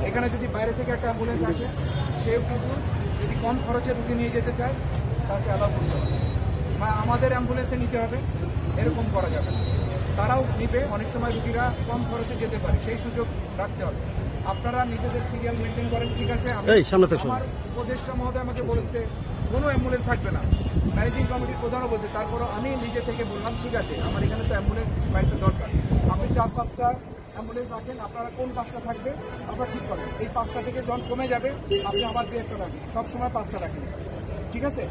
এখানে যদি বাইরে থেকে একটা অ্যাম্বুলেন্স আসে, সেও কিন্তু যদি কম খরচে রুগী নিয়ে যেতে চায় তাকে অ্যালাউ করতে হবে, বা আমাদের অ্যাম্বুলেন্সে নিতে হবে, এরকম করা যাবে না। তারাও নিবে, অনেক সময় রুগীরা কম খরচে যেতে পারে, সেই সুযোগ রাখতে হবে। আপনারা নিজেদের সিরিয়াল মেনটেন করেন, ঠিক আছে? আমার উপদেষ্টা মহোদয় আমাকে বলেছে কোনো অ্যাম্বুলেন্স থাকবে না, ম্যানেজিং কমিটির প্রধানও বলছে, তারপরও আমি নিজে থেকে বললাম ঠিক আছে, আমার এখানে তো অ্যাম্বুলেন্স বাড়িতে দরকার, আপনি 4-5টা অ্যাম্বুলেন্স রাখেন, আপনারা কোন 5টা থাকবে আপনারা ঠিক করেন। এই 5টা থেকে যখন কমে যাবে আপনি আবার 2-1টা রাখেন, সবসময় 5টা রাখেন, ঠিক আছে?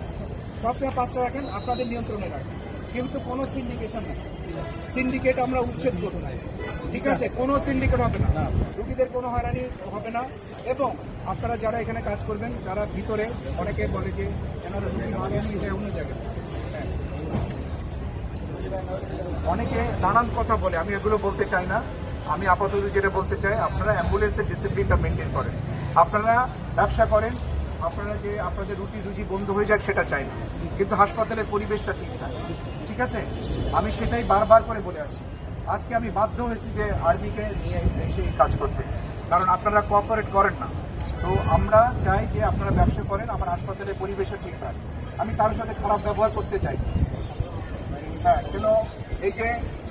সবসময় 5টা রাখেন, আপনাদের নিয়ন্ত্রণে রাখেন, কিন্তু কোনো সিন্ডিকেশন নেই। সিন্ডিকেট আমরা উচ্ছেদ করব না, ঠিক আছে? কোনো সিন্ডিকেট হবে না, রুগীদের কোনো হয়রানি হবে না। এবং আপনারা যারা এখানে কাজ করবেন, যারা ভিতরে, অনেকে বলে যে এনারা রুগী মানে নিয়ে যায় অন্য জায়গায়, অনেকে নানান কথা বলে, আমি এগুলো বলতে চাই না। আমি আপাতত যেটা বলতে চাই, আপনারা অ্যাম্বুলেন্সের ডিসিপ্লিনটা মেনটেন করেন। আপনারা ব্যবসা করেন, আপনারা যে আপনাদের রুটি রুজি বন্ধ হয়ে যাক সেটা চাই না, কিন্তু হাসপাতালের পরিবেশটা ঠিকঠাক, ঠিক আছে? আমি সেটাই বারবার করে বলে আসছি। আজকে আমি বাধ্য হয়েছি যে আর্মিকে নিয়ে এসে কাজ করতে, কারণ আপনারা কোঅপারেট করেন না। তো আমরা চাই যে আপনারা ব্যবসা করেন, আমার হাসপাতালের পরিবেশও ঠিকঠাক। আমি কারোর সাথে খারাপ ব্যবহার করতে চাই, হ্যাঁ, যেন এই যে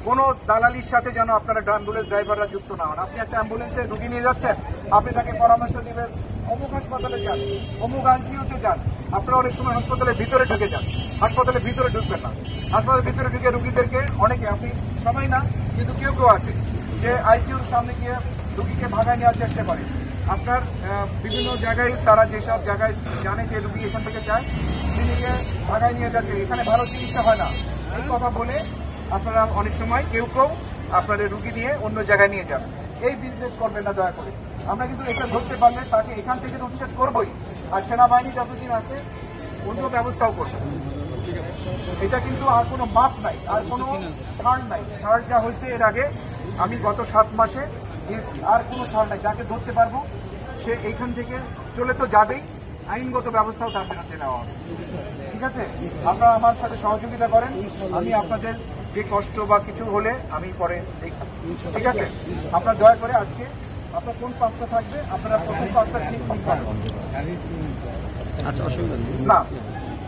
কোনো দালালির সাথে যেন আপনারা অ্যাম্বুলেন্স ড্রাইভাররা যুক্ত না হন। আপনি একটা অ্যাম্বুলেন্সে রুগী নিয়ে যাচ্ছেন, আপনি তাকে পরামর্শ দিবেন অমুক হাসপাতালে যান, অমুক আইসিইউতে যান। আপনারা অনেক সময় হাসপাতালের ভিতরে ঢুকে যান, হাসপাতালের ভিতরে ঢুকবেন না। হাসপাতালের ভিতরে ঢুকে রুগীদেরকে অনেকে, আপনি সবাই না কিন্তু কেউ কেউ আছে যে আইসিইউর সামনে গিয়ে রুগীকে ভাগায় নেওয়ার চেষ্টা করে। আপনার বিভিন্ন জায়গায় তারা যেসব জায়গায় জানে যে রুগী এখান থেকে যায়, সেদিকে ভাগায় নিয়ে যাচ্ছে, এখানে ভালো চিকিৎসা হয় না, এই কথা বলে আপনারা অনেক সময় কেউ কেউ আপনাদের রুগী নিয়ে অন্য জায়গায় নিয়ে যান। এই বিজনেস করবেন না দয়া করে। আমরা কিন্তু এটা ধরতে পারলে তাকে এখান থেকে তো উচ্ছেদ করবোই, আর সেনাবাহিনী যতদিন আছে অন্য ব্যবস্থাও করবে। এটা কিন্তু আর কোনো মাপ নাই, আর কোনো ছাড় নাই। ছাড় যা হয়েছে এর আগে আমি গত 7 মাসে দিয়েছি, আর কোনো ছাড় নাই। যাকে ধরতে পারবো সে এইখান থেকে চলে তো যাবেই, আইনগত ব্যবস্থাও তার বিরুদ্ধে নেওয়া হবে, ঠিক আছে? আপনারা আমার সাথে সহযোগিতা করেন, আমি আপনাদের যে কষ্ট বা কিছু হলে আমি পরে দেখব, ঠিক আছে? আপনারা দয়া করে আজকে আপনার কোন 5টা থাকবে, আপনারা প্রথম 5টা ঠিক করেন। আচ্ছা, অসুবিধা না,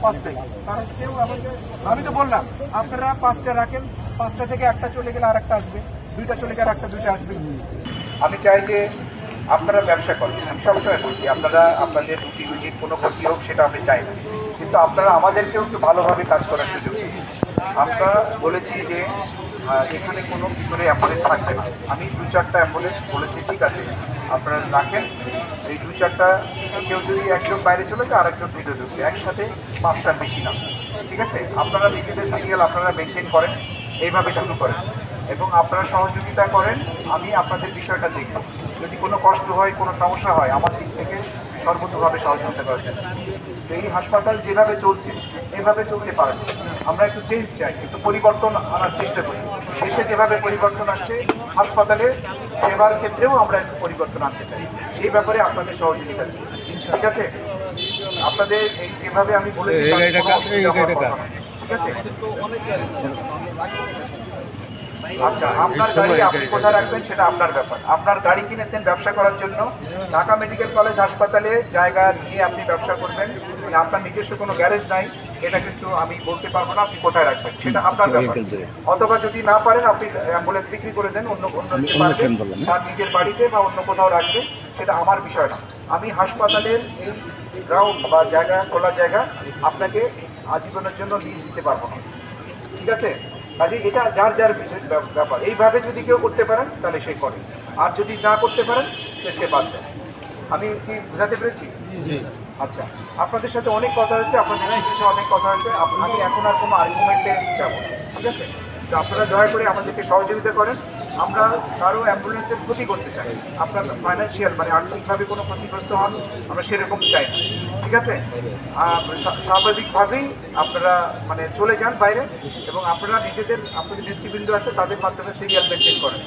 5টাই, কারণ কেউ আমাকে, আমি তো বললাম আপনারা 5টা রাখেন, 5টা থেকে একটা চলে গেলে আর একটা আসবে, 2টা চলে গেলে একটা 2টা আসবে। আমি চাই যে আপনারা ব্যবসা করেন, আমি সবসময় বলছি আপনারা আপনাদের রুটি রুজির কোনো ক্ষতি হোক সেটা আমি চাই না, কিন্তু আপনারা আমাদেরকেও একটু ভালোভাবে কাজ করার সুযোগ দিন। আমরা বলেছি যে এখানে কোনো ভিতরে অ্যাম্বুলেন্স থাকবে না। আমি 2-4টা অ্যাম্বুলেন্স বলেছি, ঠিক আছে আপনারা রাখেন। এই 2-4টা কেউ যদি একজন বাইরে চলে যায় আরেকজন ভিতরে ঢুকবে, একসাথে 5টার বেশি না, ঠিক আছে? আপনারা নিজেদের সিরিয়াল আপনারা মেনটেন করেন, এইভাবে শুরু করেন এবং আপনারা সহযোগিতা করেন। আমি আপনাদের বিষয়টা দেখব, যদি কোনো কষ্ট হয়, কোনো সমস্যা হয়, আমার দিক থেকে সর্বতভাবে সহযোগিতা করা যায়। এই হাসপাতাল যেভাবে চলছে এভাবে চলতে পারে না। আমরা একটু চেঞ্জ চাই, একটু পরিবর্তন আনার চেষ্টা করি। দেশে যেভাবে পরিবর্তন আসছে, হাসপাতালে সেবার ক্ষেত্রেও আমরা একটু পরিবর্তন আনতে চাই। সেই ব্যাপারে আপনাদের সহযোগিতা চাই, ঠিক আছে? আপনাদের এই যেভাবে আমি বলেছি, ঠিক আছে? আচ্ছা, আপনার গাড়ি আপনি কোথায় রাখবেন সেটা আপনার ব্যাপার। আপনার গাড়ি কিনেছেন ব্যবসা করার জন্য, ঢাকা মেডিকেল কলেজ হাসপাতালে জায়গা নিয়ে আপনি ব্যবসা করবেন, মানে আপনার নিজস্ব কোনো গ্যারেজ নাই, এটা কিন্তু আমি বলতে পারবো না আপনি কোথায় রাখবেন, সেটা আপনার ব্যাপার। অথবা যদি না পারেন আপনি অ্যাম্বুলেন্স বিক্রি করে দেন, অন্য তার নিজের বাড়িতে বা অন্য কোথাও রাখবেন, সেটা আমার বিষয় না। আমি হাসপাতালের এই গ্রাউন্ড বা জায়গা, খোলা জায়গা আপনাকে আজীবনের জন্য লিজ দিতে পারবো না, ঠিক আছে? কাজে এটা যার যার ব্যাপার। এইভাবে যদি কেউ করতে পারেন তাহলে সে করে, আর যদি না করতে পারেন সে বাদ দেয়। আমি কি বোঝাতে পেরেছি? আচ্ছা, আপনাদের সাথে অনেক কথা হয়েছে, আপনাদের সাথে অনেক কথা হয়েছে, আমি এখন আর কোনো আর্গুমেন্টে যাবো, ঠিক আছে? তো আপনারা দয়া করে আমাদেরকে সহযোগিতা করেন। আমরা কারো অ্যাম্বুলেন্সের ক্ষতি করতে চাই, আপনার ফাইন্যান্সিয়াল মানে আর্থিকভাবে কোনো ক্ষতিগ্রস্ত হন, আমরা সেরকম চাই না, ঠিক আছে? স্বাভাবিকভাবেই আপনারা মানে চলে যান বাইরে, এবং আপনারা নিজেদের আপনাদের নেতৃবৃন্দ আছে তাদের মাধ্যমে সিরিয়াল মেনটেন করেন।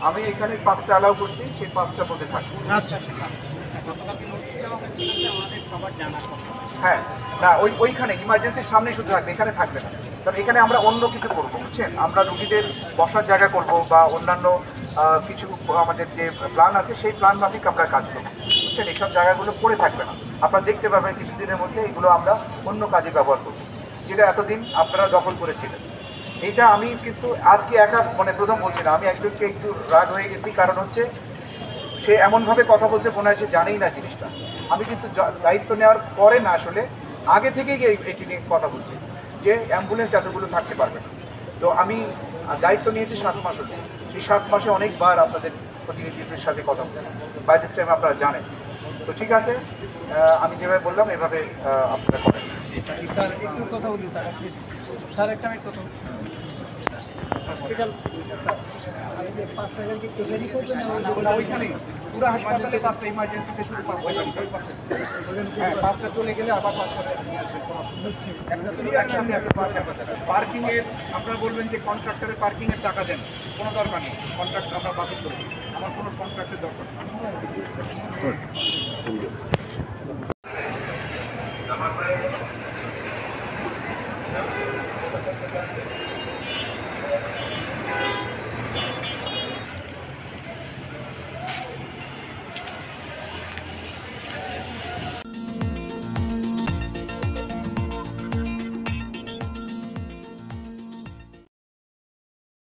আমি এখানে 5টা অ্যালাউ করছি, সেই 5টার মধ্যে থাকবে। আচ্ছা, গতকালকে নোটিশ দেওয়া হয়েছিল যে আমাদের সবার জানার কথা। হ্যাঁ, না ওইখানে ইমার্জেন্সির সামনে শুধু থাকবে, এখানে থাকবে না। কারণ এখানে আমরা অন্য কিছু করবো, বুঝছেন? আমরা রুগীদের বসার জায়গা করব বা অন্যান্য কিছু আমাদের যে প্ল্যান আছে সেই প্ল্যান মাফিক আমরা কাজ করবো, বুঝছেন? এইসব জায়গাগুলো পড়ে থাকবে না। আপনারা দেখতে পাবেন কিছুদিনের মধ্যে এগুলো আমরা অন্য কাজে ব্যবহার করবো, যেটা এতদিন আপনারা দখল করেছিলেন। এইটা আমি কিন্তু আজকে একা মানে প্রথম বলছি না, আমি একজনকে একটু রাগ হয়ে গেছি, কারণ হচ্ছে সে এমনভাবে কথা বলছে মনে হয় সে জানেই না জিনিসটা। আমি কিন্তু দায়িত্ব নেওয়ার পরে না, আসলে আগে থেকেই এটি নিয়ে কথা বলছি যে অ্যাম্বুলেন্স এতগুলো থাকতে পারবে না। তো আমি দায়িত্ব নিয়েছি 7 মাস হচ্ছে। এই 7 মাসে অনেকবার আপনাদের প্রতিনিধিদের সাথে কথা বলছি, বাই দিস টাইম আপনারা জানেন। তো ঠিক আছে, আমি যেভাবে বললাম এভাবে আপনারা করেন। স্যার একটু কথা বলি স্যার, স্যার একটা আমি কথা হসপিটাল আমি যে 5 টাকা কি টেকারি করবেন না, ওইখানেই পুরো হাসপাতালে 5টা ইমার্জেন্সিতে শুধু 5টা গাড়ি পাই। হ্যাঁ, 5টা চলে গেলে আবার 5টা নিয়ে আসবেন, কোনো অসুবিধা নেই। একটা শুধু একসাথে একটা পার্কিং এর আপনারা বলবেন যে কন্ট্রাক্টরের পার্কিং এর টাকা দেন, কোনো দরকার নেই। কন্ট্রাক্ট আমরা বাতিল করে দিই, আমার কোনো কন্ট্রাক্টের দরকার নেই।